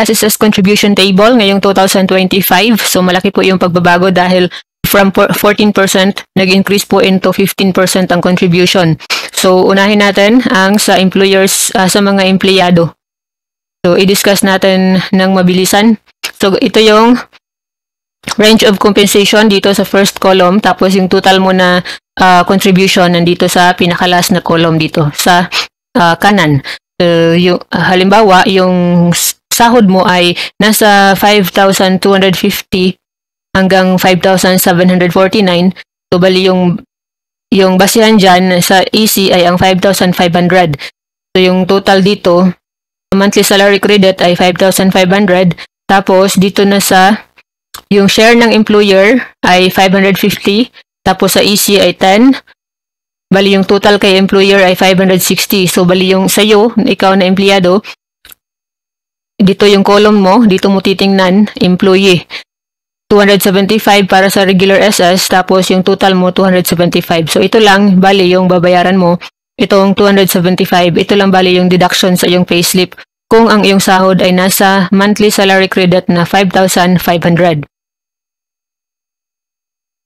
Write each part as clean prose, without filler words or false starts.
SSS contribution table ngayong 2025. So malaki po yung pagbabago dahil from 14% nag-increase po into 15% ang contribution. So unahin natin ang sa employers, sa mga empleyado. So i-discuss natin ng mabilisan. So ito yung range of compensation dito sa first column, tapos yung total mo na contribution nandito sa pinakalas na column dito sa kanan. Halimbawa, yung sahod mo ay nasa 5,250 hanggang 5,749. So, bali yung basihan dyan sa EC ay ang 5,500. So, yung total dito, monthly salary credit ay 5,500. Tapos, dito na sa yung share ng employer ay 550. Tapos, sa EC ay 10. Bali, yung total kay employer ay 560. So, bali yung sa'yo, ikaw na empleyado, dito yung column mo, dito mo titingnan, employee. 275 para sa regular SS, tapos yung total mo, 275. So, ito lang, bali yung babayaran mo, itong 275. Ito lang bali yung deduction sa iyong payslip kung ang iyong sahod ay nasa monthly salary credit na 5,500.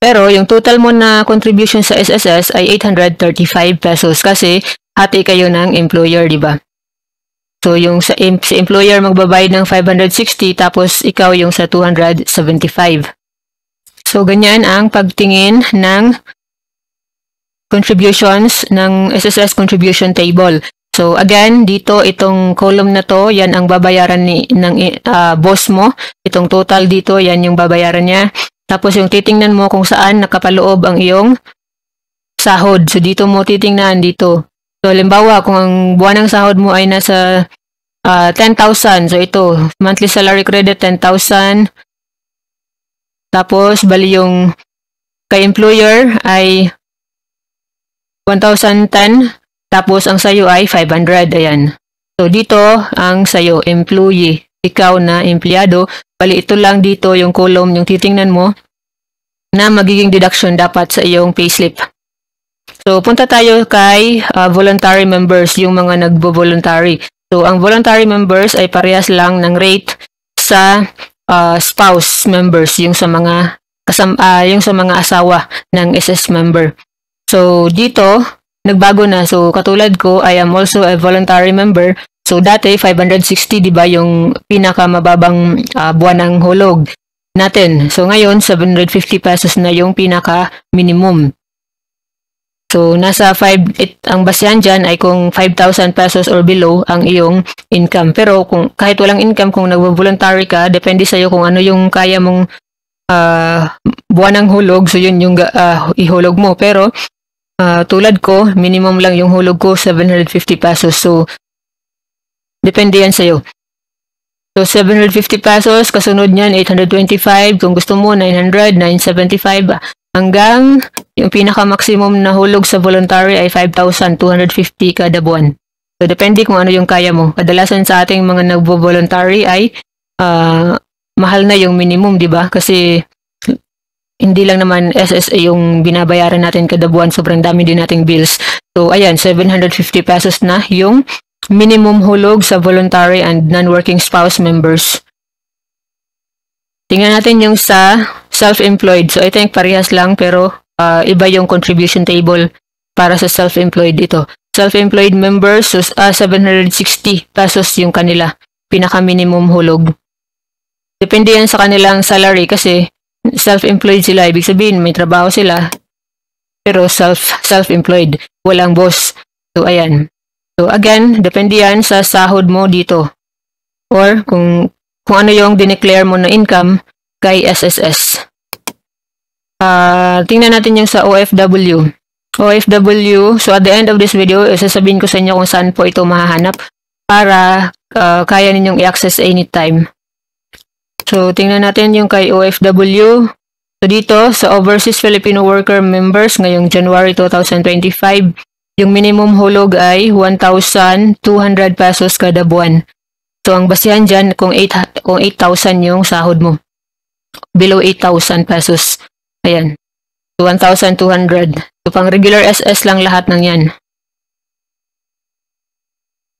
Pero yung total mo na contribution sa SSS ay 835 pesos kasi hati kayo ng employer, di ba? So yung sa employer magbabayad ng 560 tapos ikaw yung sa 275. So ganyan ang pagtingin ng contributions ng SSS contribution table. So again, dito itong column na to, yan ang babayaran ng boss mo. Itong total dito, yan yung babayaran niya. Tapos yung titingnan mo kung saan nakapaloob ang iyong sahod. So dito mo titingnan dito. So halimbawa kung ang buwan ng sahod mo ay nasa 10,000. So ito, monthly salary credit 10,000. Tapos bali yung kay employer ay 1,010. Tapos ang sayo ay 500. Ayan. So dito ang sayo, employee. Ikaw na empleyado. Bali ito lang dito yung column, yung titingnan mo na magiging deduction dapat sa iyong payslip. So punta tayo kay voluntary members, yung mga nagbo-voluntary. So ang voluntary members ay parehas lang ng rate sa spouse members, yung sa mga asawa ng SS member. So dito nagbago na. So katulad ko, I am also a voluntary member. So, dati, 560, di ba, yung pinakamababang buwan ng hulog natin. So, ngayon, 750 pesos na yung pinaka-minimum. So, nasa ang basihan dyan ay kung 5,000 pesos or below ang iyong income. Pero, kung kahit walang income, kung nag-voluntary ka, depende sa'yo kung ano yung kaya mong buwan ng hulog. So, yun yung ihulog mo. Pero, tulad ko, minimum lang yung hulog ko, 750 pesos. So, depende yan sa'yo. So, 750 pesos, kasunod niyan, 825. Kung gusto mo, 900, 975. Hanggang yung pinaka-maximum na hulog sa voluntary ay 5,250 kada buwan. So, depende kung ano yung kaya mo. Kadalasan sa ating mga nagbo-voluntary ay mahal na yung minimum, di ba? Kasi hindi lang naman SSA yung binabayaran natin kada buwan. Sobrang dami din nating bills. So, ayan, 750 pesos na yung minimum hulog sa voluntary and non-working spouse members. Tingnan natin yung sa self-employed. So, I think parehas lang pero iba yung contribution table para sa self-employed ito. Self-employed members, so, 760 pesos yung kanila. Pinaka-minimum hulog. Depende yan sa kanilang salary kasi self-employed sila. Ibig sabihin, may trabaho sila. Pero self-employed. Walang boss. So, ayan. So, again, depende yan sa sahod mo dito. Or kung ano yung dineclare mo na income kay SSS. Tingnan natin yung sa OFW. OFW, so at the end of this video, sasabihin ko sa inyo kung saan po ito mahahanap para kaya ninyong i-access anytime. So, tingnan natin yung kay OFW. So, dito sa Overseas Filipino Worker Members ngayong January 2025, yung minimum hulog ay 1,200 pesos kada buwan. So, ang basihan dyan kung 8,000 yung sahod mo. Below 8,000 pesos. Ayan. So, 1,200. So, pang regular SS lang lahat ng yan.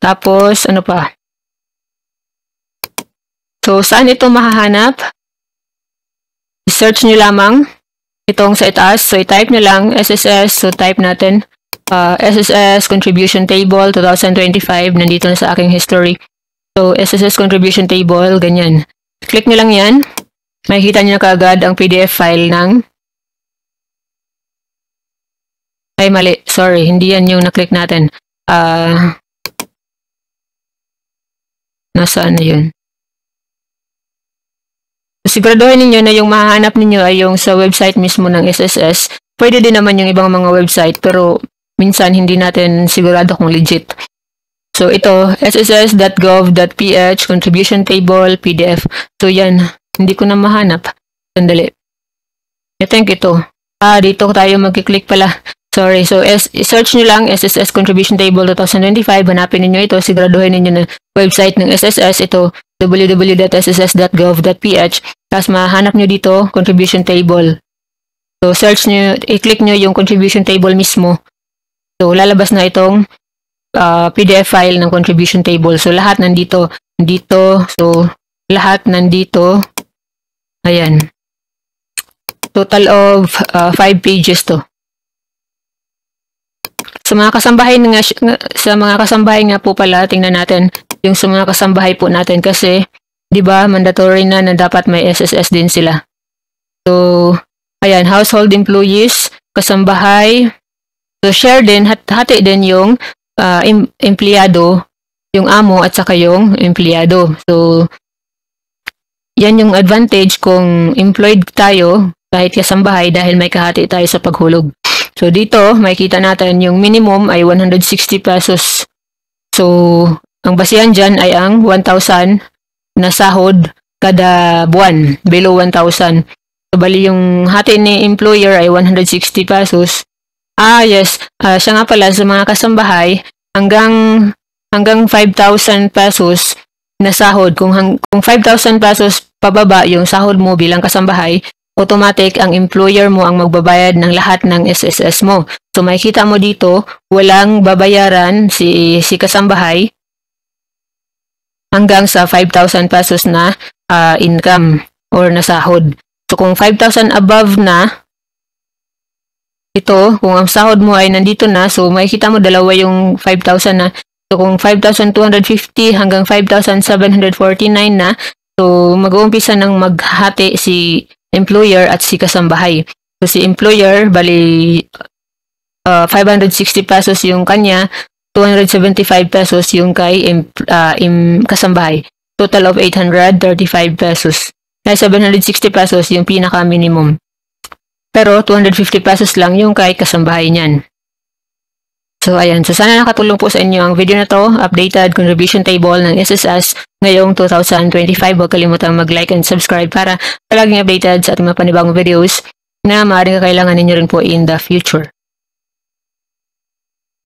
Tapos, ano pa? So, saan ito mahahanap? I-search nyo lamang itong sa itaas. So, i-type nyo lang SSS. So, type natin SSS Contribution Table 2025. Nandito na sa aking history. So, SSS Contribution Table, ganyan. Click nyo lang yan. Makikita nyo na kaagad ang PDF file ng... Ay, mali. Sorry, hindi yan yung na-click natin. Nasaan na yun? Siguraduhin ninyo na yung mahahanap ninyo ay yung sa website mismo ng SSS. Pwede din naman yung ibang mga website, pero minsan hindi natin sigurado kung legit. So, ito, sss.gov.ph, contribution table, PDF. So, yan. Hindi ko na mahanap. Sandali. I think ito. Dito tayo magkiklik pala. Sorry. So, search nyo lang SSS Contribution Table 2025. Hanapin niyo ito. Siguraduhin niyo na website ng SSS. Ito, www.sss.gov.ph. Tapos, mahanap nyo dito, Contribution Table. So, search nyo, i-click nyo yung Contribution Table mismo. So, lalabas na itong PDF file ng Contribution Table. So, lahat nandito. So, lahat nandito. Ayan. Total of 5 pages to. Sa mga kasambahay nga po pala, tingnan natin yung sa mga kasambahay po natin kasi 'di ba mandatory na dapat may SSS din sila. So, ayan, household employees, kasambahay. So, share din, hati din yung empleyado, yung amo at saka yung empleyado. So, yan yung advantage kung employed tayo kahit kasambahay dahil may kahati tayo sa paghulog. So, dito, makikita natin yung minimum ay 160 pesos. So, ang basihan dyan ay ang 1,000 na sahod kada buwan, below 1,000. So, bali yung hati ni employer ay 160 pesos. Yes. Siya nga pala sa mga kasambahay, hanggang 5,000 pesos na sahod. Kung 5,000 pesos pababa yung sahod mo bilang kasambahay, automatic ang employer mo ang magbabayad ng lahat ng SSS mo. So, makikita mo dito, walang babayaran si kasambahay hanggang sa 5,000 pesos na income or na sahod. So, kung 5,000 above na, ito, kung ang sahod mo ay nandito na, so makikita mo dalawa yung 5,000 na. So, kung 5,250 hanggang 5,749 na, so mag-uumpisa ng maghati si employer at si kasambahay. So, si employer, bali 560 pesos yung kanya, 275 pesos yung kay kasambahay. Total of 835 pesos. Kaya 760 pesos yung pinaka-minimum. Pero 250 pesos lang yung kay kasambahay niyan. So, ayan. So, sana nakatulong po sa inyo ang video na to. Updated contribution table ng SSS ngayong 2025. Huwag kalimutang mag-like and subscribe para palaging updated sa ating mga panibagong videos na maaaring kakailangan ninyo rin po in the future.